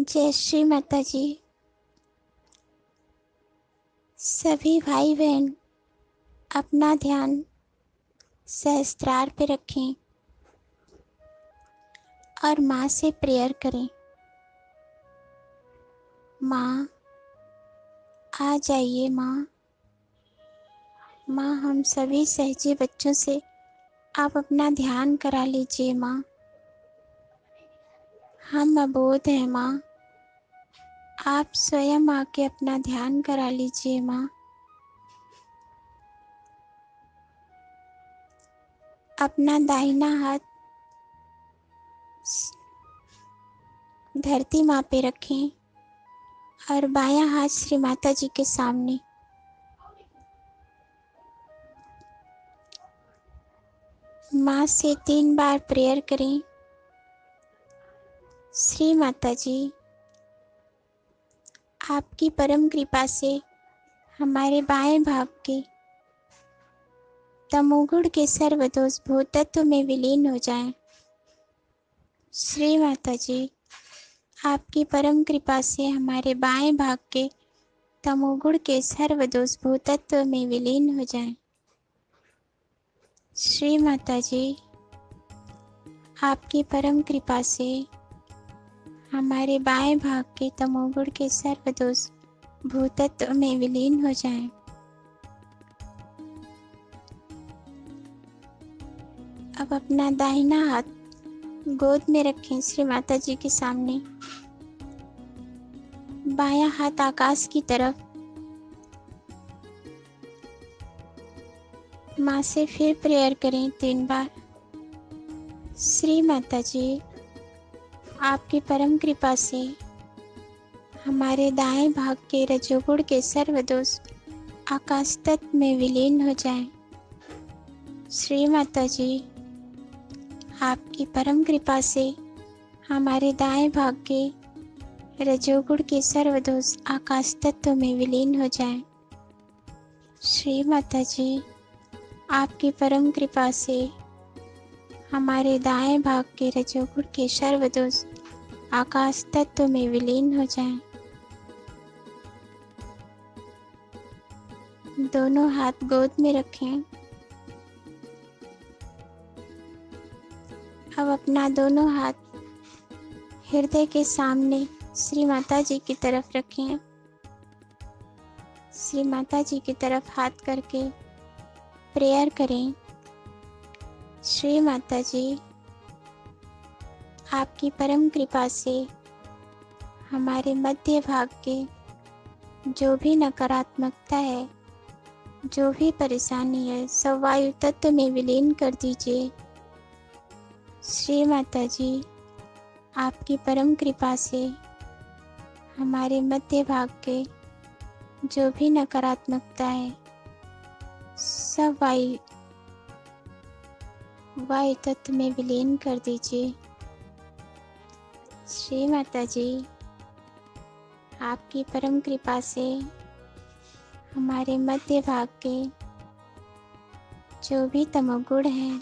जय श्री माता जी। सभी भाई बहन अपना ध्यान सहस्त्रार पे रखें और माँ से प्रेयर करें। माँ आ जाइए। माँ माँ हम सभी सहजे बच्चों से आप अपना ध्यान करा लीजिए। माँ हम अबोध हैं। माँ आप स्वयं आके अपना ध्यान करा लीजिए। माँ अपना दाहिना हाथ धरती माँ पे रखें और बायां हाथ श्री माता जी के सामने। माँ से 3 बार प्रेयर करें। श्री माता जी आपकी परम कृपा से हमारे बाएं भाग के तमोगुण के सर्वदोष भूतत्व में विलीन हो जाएं। श्री माता जी आपकी परम कृपा से हमारे बाएं भाग के तमोगुण के सर्वदोष भूतत्व में विलीन हो जाएं। श्री माता जी आपकी परम कृपा से हमारे बाएं भाग के तमोगुण के सर्वदोष भूतत्व में विलीन हो जाएं। अब अपना दाहिना हाथ गोद में रखें श्री माता जी के सामने। बायां हाथ आकाश की तरफ। माँ से फिर प्रेयर करें 3 बार। श्री माता जी आपकी परम कृपा से हमारे दाएं भाग के रजोगुण के सर्वदोष आकाश तत्व में विलीन हो जाएं। श्री माता जी आपकी परम कृपा से हमारे दाएं भाग के रजोगुण के सर्वदोष आकाश तत्व में विलीन हो जाएं। श्री माता जी आपकी परम कृपा से हमारे दाएं भाग के रजोगुण के सर्वदोष आकाश तत्व में विलीन हो जाएं। दोनों हाथ गोद में रखें। अब अपना दोनों हाथ हृदय के सामने श्री माता जी की तरफ रखें। श्री माता जी की तरफ हाथ करके प्रेयर करें। श्री माता जी आपकी परम कृपा से हमारे मध्य भाग के जो भी नकारात्मकता है, जो भी परेशानी है, सब वायु तत्व में विलीन कर दीजिए। श्री माता जी आपकी परम कृपा से हमारे मध्य भाग के जो भी नकारात्मकता है, सब वायु तत्व में विलीन कर दीजिए। श्री माता जी आपकी परम कृपा से हमारे मध्य भाग के जो भी तमोगुण हैं,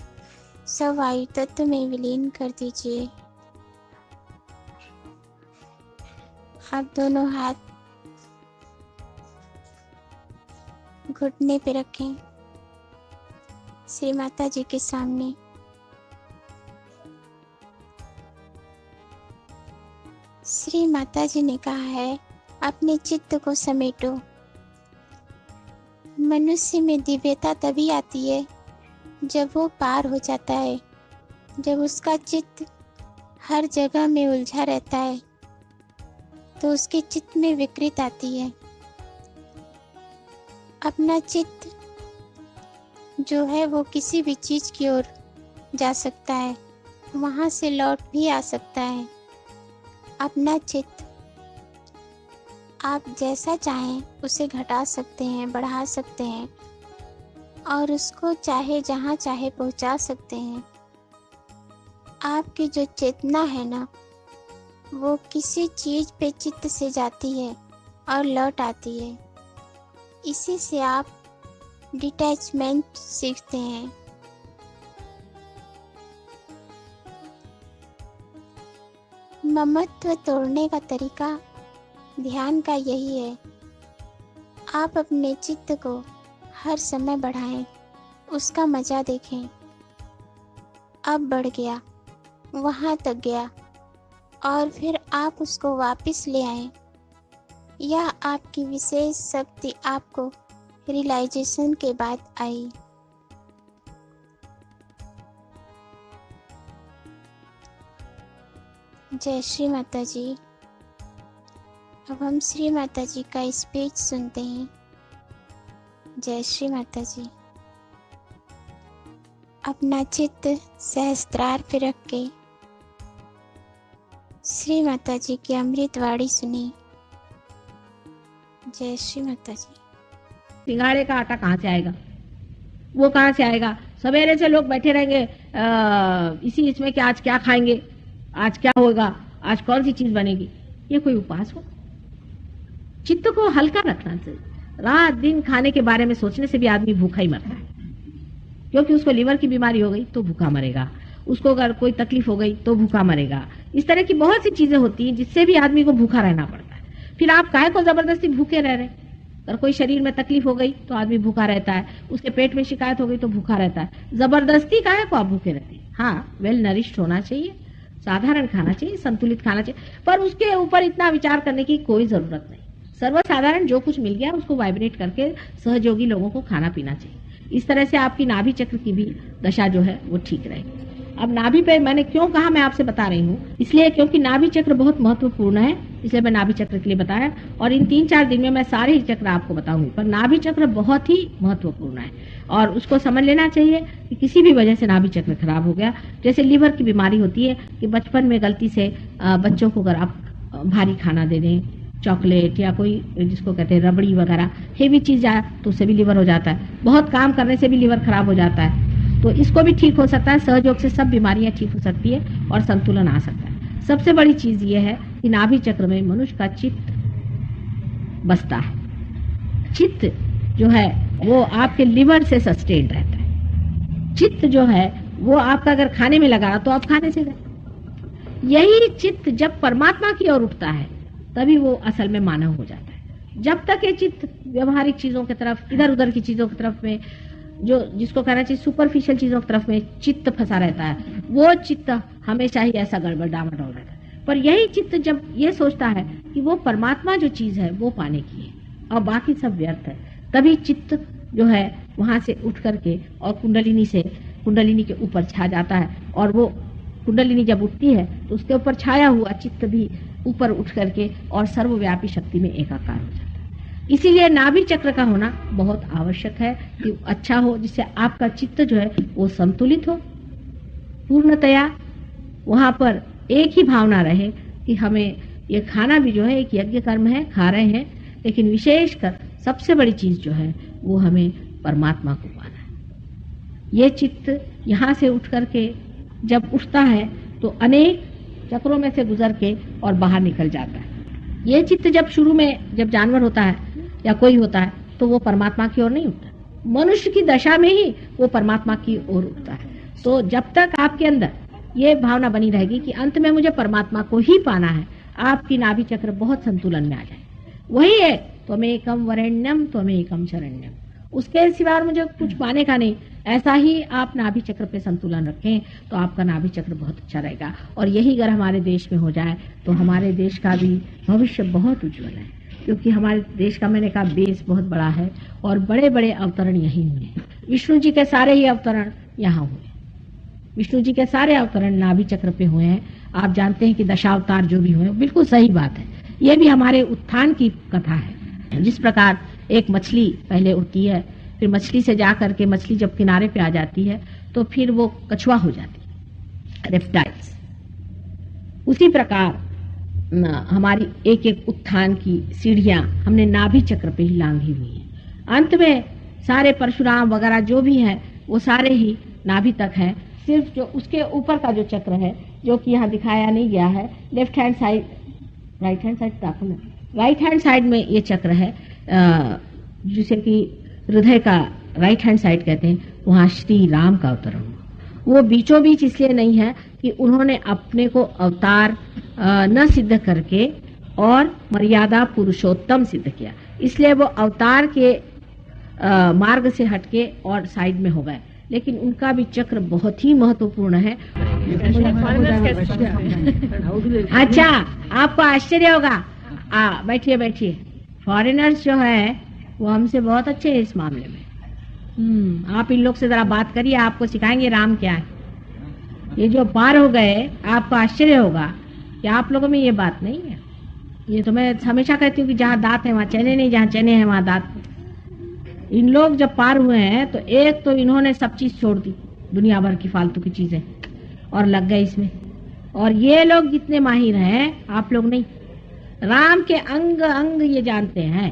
सब वायु तत्व में विलीन कर दीजिए। आप दोनों हाथ घुटने पे रखें श्री माता जी के सामने। श्री माता जी ने कहा है, अपने चित्त को समेटो। मनुष्य में दिव्यता तभी आती है जब वो पार हो जाता है, जब उसका चित्त हर जगह में उलझा रहता है तो उसके चित्त में विकृति आती है। अपना चित्त जो है वो किसी भी चीज की ओर जा सकता है, वहां से लौट भी आ सकता है। अपना चित्त आप जैसा चाहें उसे घटा सकते हैं, बढ़ा सकते हैं और उसको चाहे जहां चाहे पहुंचा सकते हैं। आपकी जो चेतना है ना, वो किसी चीज पे चित्त से जाती है और लौट आती है। इसी से आप डिटैचमेंट सीखते हैं। ममत्व तोड़ने का तरीका ध्यान का यही है। आप अपने चित्त को हर समय बढ़ाएं, उसका मजा देखें। अब बढ़ गया, वहां तक गया, और फिर आप उसको वापस ले आएं। यह आपकी विशेष शक्ति आपको रियलाइजेशन के बाद आई। जय श्री माता जी। अब हम श्री माता जी का स्पीच सुनते हैं। जय श्री माता जी। अपना चित्त सहस्त्रार पे रख के श्री माता जी की अमृत वाणी सुनी। जय श्री माता जी। सिंगाड़े का आटा कहाँ से आएगा? वो कहाँ से आएगा? सवेरे से लोग बैठे रहेंगे इसी इसमें कि आज क्या खाएंगे, आज क्या होगा, आज कौन सी चीज बनेगी। ये कोई उपास हो? चित्त को हल्का रखना चाहिए। रात दिन खाने के बारे में सोचने से भी आदमी भूखा ही मरता है, क्योंकि उसको लीवर की बीमारी हो गई तो भूखा मरेगा, उसको अगर कोई तकलीफ हो गई तो भूखा मरेगा। इस तरह की बहुत सी चीजें होती हैं जिससे भी आदमी को भूखा रहना पड़ता है। फिर आप काहे को जबरदस्ती भूखे रह रहे? अगर कोई शरीर में तकलीफ हो गई तो आदमी भूखा रहता है, उसके पेट में शिकायत हो गई तो भूखा रहता है। जबरदस्ती काहे को आप भूखे रहते हैं? हाँ, वेल नरिश्ड होना चाहिए, साधारण खाना चाहिए, संतुलित खाना चाहिए, पर उसके ऊपर इतना विचार करने की कोई जरूरत नहीं। सर्वसाधारण जो कुछ मिल गया उसको वाइब्रेट करके सहयोगी लोगों को खाना पीना चाहिए। इस तरह से आपकी नाभि चक्र की भी दशा जो है वो ठीक रहेगी। अब नाभि पे मैंने क्यों कहा, मैं आपसे बता रही हूँ, इसलिए क्योंकि नाभि चक्र बहुत महत्वपूर्ण है, इसलिए मैं नाभि चक्र के लिए बताया। और इन 3-4 दिन में मैं सारे ही चक्र आपको बताऊंगी, पर नाभि चक्र बहुत ही महत्वपूर्ण है और उसको समझ लेना चाहिए कि किसी भी वजह से नाभि चक्र खराब हो गया, जैसे लीवर की बीमारी होती है कि बचपन में गलती से बच्चों को अगर आप भारी खाना दे दें, चॉकलेट या कोई जिसको कहते हैं रबड़ी वगैरह हेवी चीज आए तो उससे भी लीवर हो जाता है। बहुत काम करने से भी लीवर खराब हो जाता है, तो इसको भी ठीक हो सकता है। सहयोग से सब बीमारियां ठीक हो सकती है और संतुलन आ सकता है। सबसे बड़ी चीज ये है कि नाभि चक्र में मनुष्य का चित्त बसता है। चित्त जो है वो आपके लिवर से सस्टेन रहता है। चित्त जो है वो आपका अगर खाने में लगा तो आप खाने से गए। यही चित्त जब परमात्मा की ओर उठता है तभी वो असल में मानव हो जाता है। जब तक ये चित्त व्यवहारिक चीजों की तरफ, इधर उधर की चीजों की तरफ में, जो जिसको कहना चाहिए सुपरफिशियल चीजों की तरफ में चित्त फंसा रहता है, वो चित्त हमेशा ही ऐसा गड़बड़ डामाडोल रहता है। पर यही चित्त जब ये सोचता है कि वो परमात्मा जो चीज है वो पाने की है और बाकी सब व्यर्थ है, तभी चित्त जो है वहां से उठ करके और कुंडलिनी के ऊपर छा जाता है। और वो कुंडलिनी जब उठती है तो उसके ऊपर छाया हुआ चित्त भी ऊपर उठ करके और सर्वव्यापी शक्ति में एकाकार हो जाता है। इसीलिए नाभि चक्र का होना बहुत आवश्यक है कि अच्छा हो, जिससे आपका चित्त जो है वो संतुलित हो पूर्णतया। वहां पर एक ही भावना रहे कि हमें ये खाना भी जो है एक यज्ञ कर्म है, खा रहे हैं, लेकिन विशेषकर सबसे बड़ी चीज जो है वो हमें परमात्मा को पाना है। ये चित्त यहाँ से उठ करके जब उठता है तो अनेक चक्रों में से गुजर के और बाहर निकल जाता है। ये चित्त जब शुरू में जब जानवर होता है या कोई होता है तो वो परमात्मा की ओर नहीं उठता, मनुष्य की दशा में ही वो परमात्मा की ओर उठता है। तो जब तक आपके अंदर ये भावना बनी रहेगी कि अंत में मुझे परमात्मा को ही पाना है, आपकी नाभि चक्र बहुत संतुलन में आ जाए। वही है त्वमेकम वरेण्यम त्वमेकम शरण्यम, उसके सिवा मुझे कुछ पाने का नहीं। ऐसा ही आप नाभि चक्र पे संतुलन रखें तो आपका नाभि चक्र बहुत अच्छा रहेगा। और यही अगर हमारे देश में हो जाए तो हमारे देश का भी भविष्य बहुत उज्जवल है, क्योंकि हमारे देश का मैंने कहा बेस बहुत बड़ा है और बड़े बड़े अवतरण यही हुए। विष्णु जी के सारे ही अवतरण यहाँ हुए, विष्णु जी के सारे अवतरण नाभि चक्र पे हुए हैं। आप जानते हैं कि दशावतार जो भी हुए, बिल्कुल सही बात है। ये भी हमारे उत्थान की कथा है। जिस प्रकार एक मछली पहले उठती है, फिर मछली से जा करके मछली जब किनारे पे आ जाती है तो फिर वो कछुआ हो जाती है, रेप्टाइल्स। उसी प्रकार हमारी एक एक उत्थान की सीढ़ियां हमने नाभि चक्र पे ही लांघी हुई हैं। अंत में सारे परशुराम वगैरह जो भी हैं वो सारे ही नाभि तक हैं। सिर्फ जो उसके ऊपर का जो चक्र है जो कि यहाँ दिखाया नहीं गया है, left hand side, right hand side, right hand side में ये चक्र है जिसे कि हृदय का राइट हैंड साइड कहते हैं। वहां श्री राम का अवतरण हुआ। वो बीचों बीच इसलिए नहीं है कि उन्होंने अपने को अवतार न सिद्ध करके और मर्यादा पुरुषोत्तम सिद्ध किया, इसलिए वो अवतार के मार्ग से हटके और साइड में हो गए। लेकिन उनका भी चक्र बहुत ही महत्वपूर्ण है। अच्छा, आपको आश्चर्य होगा, बैठिए बैठिए। फॉरेनर्स जो है वो हमसे बहुत अच्छे हैं इस मामले में। आप इन लोग से जरा बात करिए, आपको सिखाएंगे राम क्या है। ये जो पार हो गए, आपको आश्चर्य होगा कि आप लोगों में ये बात नहीं है। ये तो मैं हमेशा कहती हूँ कि जहाँ दांत है वहाँ चने नहीं, जहाँ चने हैं वहाँ दांत। इन लोग जब पार हुए हैं तो एक तो इन्होंने सब चीज छोड़ दी, दुनिया भर की फालतू की चीजें, और लग गए इसमें। और ये लोग जितने माहिर हैं, आप लोग नहीं। राम के अंग अंग ये जानते हैं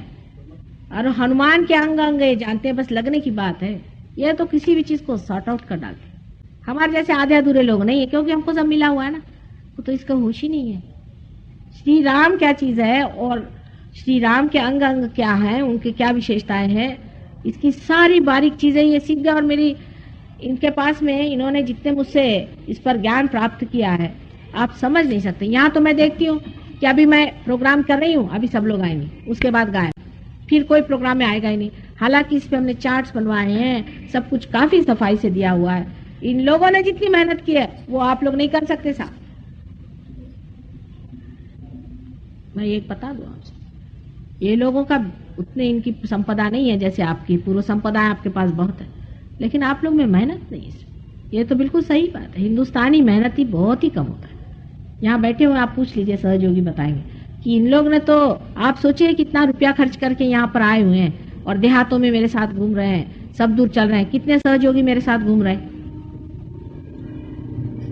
और हनुमान के अंग अंग ये जानते हैं, बस लगने की बात है। ये तो किसी भी चीज को सॉर्ट आउट कर डालते। हमारे जैसे आधे अधूरे लोग नहीं है, क्योंकि हमको सब मिला हुआ है ना, तो इसका होश ही नहीं है। श्री राम क्या चीज है और श्री राम के अंग अंग क्या है, उनके क्या विशेषताएं हैं, इसकी सारी बारीक चीजें ये सीख गए। और मेरी इनके पास में इन्होंने जितने मुझसे इस पर ज्ञान प्राप्त किया है, आप समझ नहीं सकते। यहाँ तो मैं देखती हूँ कि अभी मैं प्रोग्राम कर रही हूँ, अभी सब लोग आएंगे, उसके बाद गायब, फिर कोई प्रोग्राम में आएगा ही नहीं। हालांकि इस पे हमने चार्ट्स बनवाए हैं, सब कुछ काफी सफाई से दिया हुआ है। इन लोगों ने जितनी मेहनत की है वो आप लोग नहीं कर सकते साहब। मैं एक बता दूं आपसे, ये लोगों का उतने इनकी संपदा नहीं है जैसे आपकी। पूर्व संपदा आपके पास बहुत है, लेकिन आप लोग में मेहनत नहीं है। ये तो बिल्कुल सही बात है। हिंदुस्तानी मेहनती बहुत ही कम होता है। यहाँ बैठे हुए आप पूछ लीजिए, सहयोगी बताएंगे कि इन लोग ने तो, आप सोचिए कितना रुपया खर्च करके यहाँ पर आए हुए हैं और देहातों में मेरे साथ घूम रहे हैं, सब दूर चल रहे हैं। कितने सहयोगी मेरे साथ घूम रहे हैं।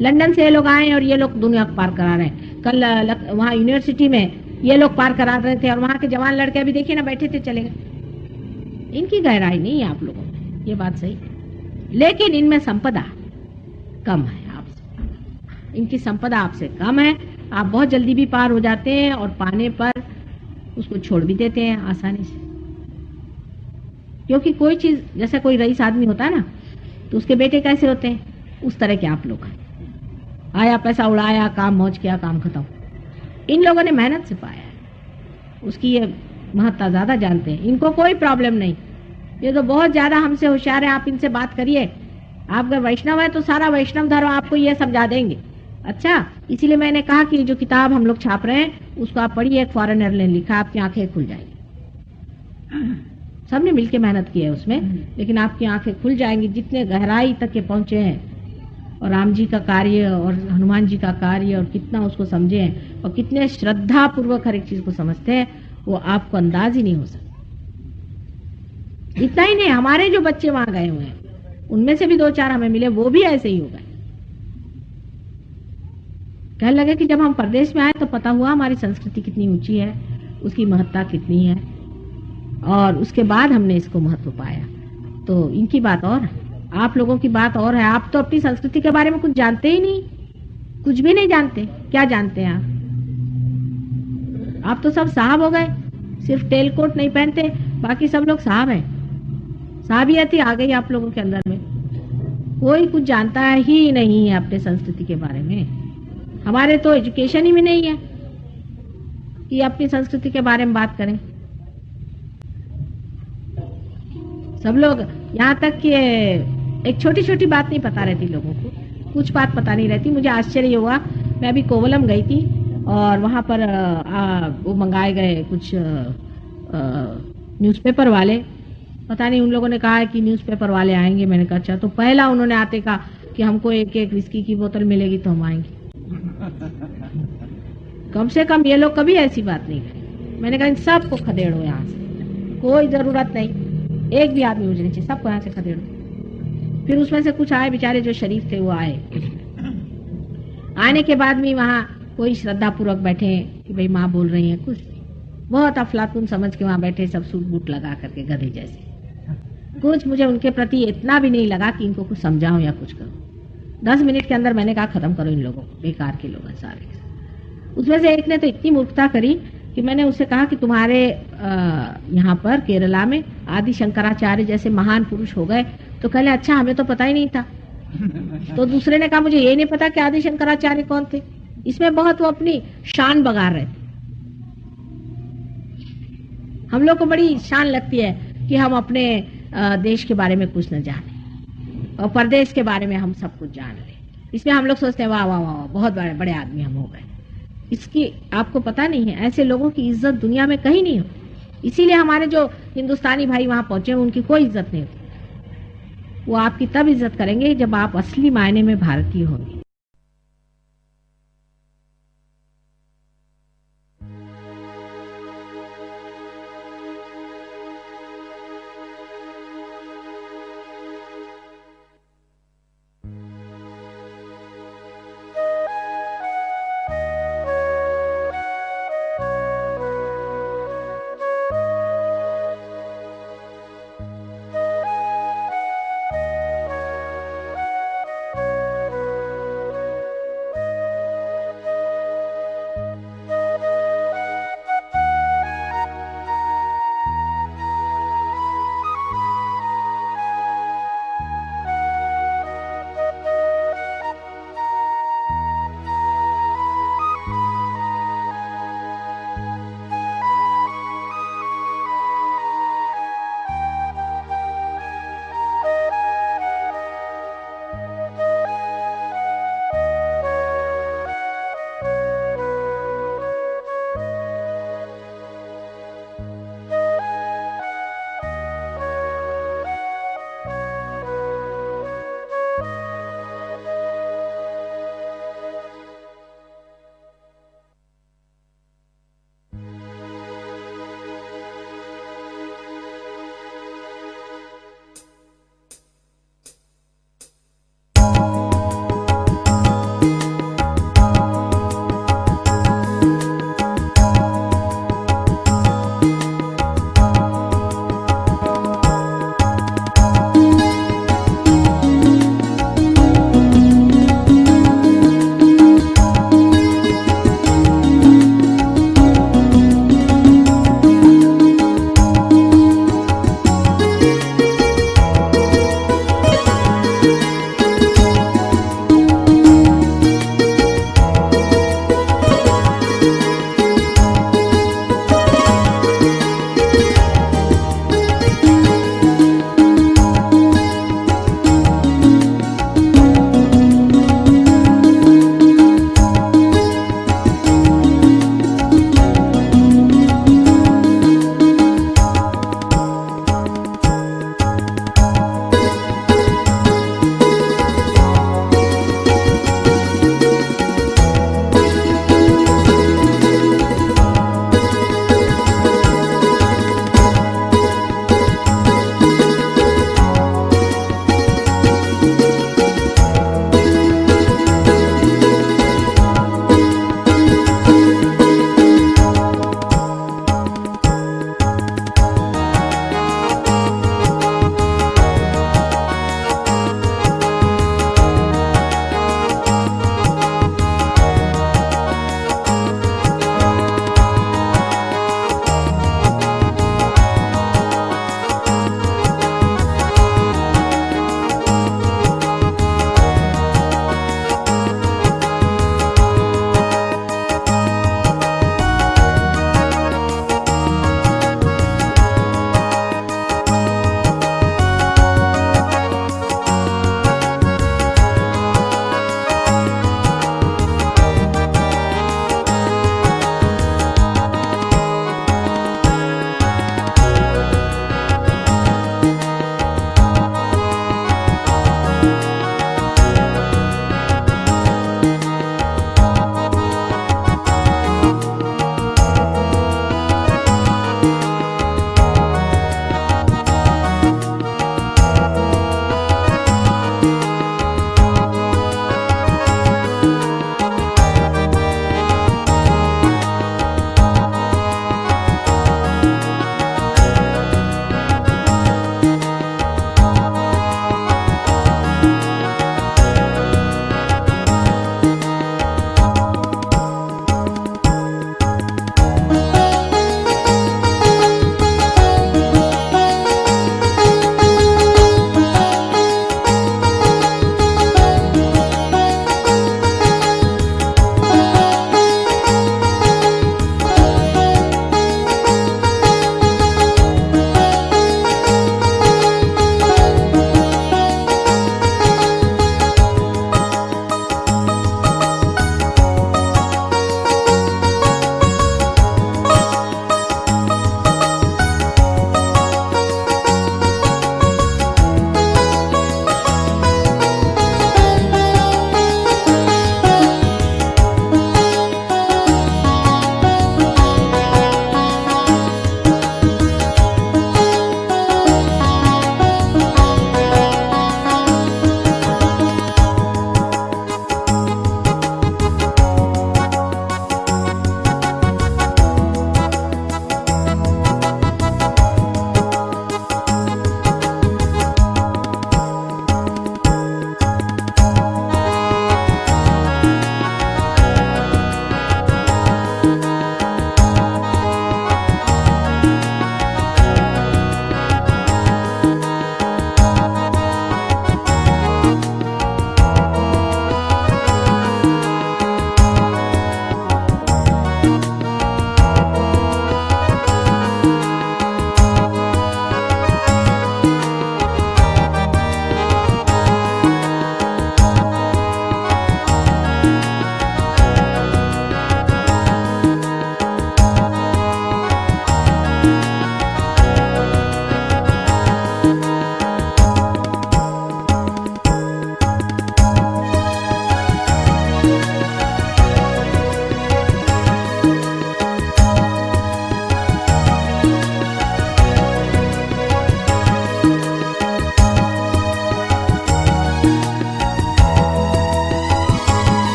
लंदन से ये लोग आए और ये लोग दुनिया पार करा रहे हैं। कल वहाँ यूनिवर्सिटी में ये लोग पार करा रहे थे और वहां के जवान लड़के अभी देखिए ना, बैठे थे चले गए। इनकी गहराई नहीं है आप लोगों में, ये बात सही, लेकिन इनमें संपदा कम है आपसे। इनकी संपदा आपसे कम है। आप बहुत जल्दी भी पार हो जाते हैं और पाने पर उसको छोड़ भी देते हैं आसानी से। क्योंकि कोई चीज, जैसे कोई रईस आदमी होता है ना, तो उसके बेटे कैसे होते हैं, उस तरह के आप लोग हैं। आया, पैसा उड़ाया, काम मौज किया, काम खत्म। इन लोगों ने मेहनत से पाया है, उसकी ये महत्ता ज्यादा जानते हैं। इनको कोई प्रॉब्लम नहीं, ये तो बहुत ज्यादा हमसे होशियार है। आप इनसे बात करिए, आप अगर वैष्णव है तो सारा वैष्णव धर्म आपको ये समझा देंगे। अच्छा, इसीलिए मैंने कहा कि जो किताब हम लोग छाप रहे हैं उसको आप पढ़िए। एक फॉरेनर ने लिखा, आपकी आंखें खुल जाएंगी। सबने मिलकर मेहनत की है उसमें, लेकिन आपकी आंखें खुल जाएंगी जितने गहराई तक के पहुंचे हैं, और राम जी का कार्य और हनुमान जी का कार्य, और कितना उसको समझे हैं और कितने श्रद्धा पूर्वक हर एक चीज को समझते हैं, वो आपको अंदाज ही नहीं हो सकता। इतना ही नहीं, हमारे जो बच्चे वहां गए हुए हैं उनमें से भी 2-4 हमें मिले, वो भी ऐसे ही हो गए। कहने लगे कि जब हम प्रदेश में आए तो पता हुआ हमारी संस्कृति कितनी ऊंची है, उसकी महत्ता कितनी है, और उसके बाद हमने इसको महत्व पाया। तो इनकी बात और है, आप लोगों की बात और है। आप तो अपनी संस्कृति के बारे में कुछ जानते ही नहीं, कुछ भी नहीं जानते। क्या जानते हैं आप तो सब साहब हो गए, सिर्फ टेल कोट नहीं पहनते, बाकी सब लोग साहब हैं। साहबियत आ गई आप लोगों के अंदर में। कोई कुछ जानता ही नहीं है अपने संस्कृति के बारे में। हमारे तो एजुकेशन ही में नहीं है कि अपनी संस्कृति के बारे में बात करें। सब लोग, यहाँ तक कि एक छोटी छोटी बात नहीं पता रहती लोगों को, कुछ बात पता नहीं रहती। मुझे आश्चर्य हुआ, मैं अभी कोवलम गई थी और वहां पर वो मंगाए गए कुछ न्यूज़पेपर वाले, पता नहीं उन लोगों ने कहा है कि न्यूज़पेपर वाले आएंगे। मैंने कहा अच्छा। तो पहला उन्होंने आते कहा कि हमको एक एक विस्की की बोतल मिलेगी तो हम आएंगे। कम से कम ये लोग कभी ऐसी बात नहीं करें। मैंने कहा इन सबको खदेड़ो यहाँ से, कोई जरूरत नहीं, एक भी आदमी मुझे नहीं चाहिए, सबको यहाँ से खदेड़ो। फिर उसमें से कुछ आए बेचारे जो शरीफ थे, वो आए। आने के बाद भी वहाँ कोई श्रद्धा पूर्वक बैठे कि भाई माँ बोल रही है, कुछ बहुत अफलातून समझ के वहाँ बैठे, सब सूट बूट लगा करके गधे जैसे। कुछ मुझे उनके प्रति इतना भी नहीं लगा कि इनको कुछ समझाऊं या कुछ करूं। 10 मिनट के अंदर मैंने कहा खत्म करो इन लोगों को, बेकार के लोग हैं सारे। उसमें से एक ने तो इतनी मूर्खता करी कि मैंने उससे कहा कि तुम्हारे यहाँ पर केरला में आदि शंकराचार्य जैसे महान पुरुष हो गए। तो कहले अच्छा, हमें तो पता ही नहीं था। तो दूसरे ने कहा मुझे ये नहीं पता कि आदि शंकराचार्य कौन थे। इसमें बहुत वो अपनी शान बगार रहे थे। हम लोग को बड़ी शान लगती है कि हम अपने देश के बारे में कुछ न जाने और परदेश के बारे में हम सब कुछ जान लें। इसमें हम लोग सोचते हैं वाह वाह वाह बहुत बड़े बड़े आदमी हम हो गए। इसकी आपको पता नहीं है, ऐसे लोगों की इज्जत दुनिया में कहीं नहीं होती। इसीलिए हमारे जो हिंदुस्तानी भाई वहां पहुंचे उनकी कोई इज्जत नहीं होती। वो आपकी तब इज्जत करेंगे जब आप असली मायने में भारतीय होंगे।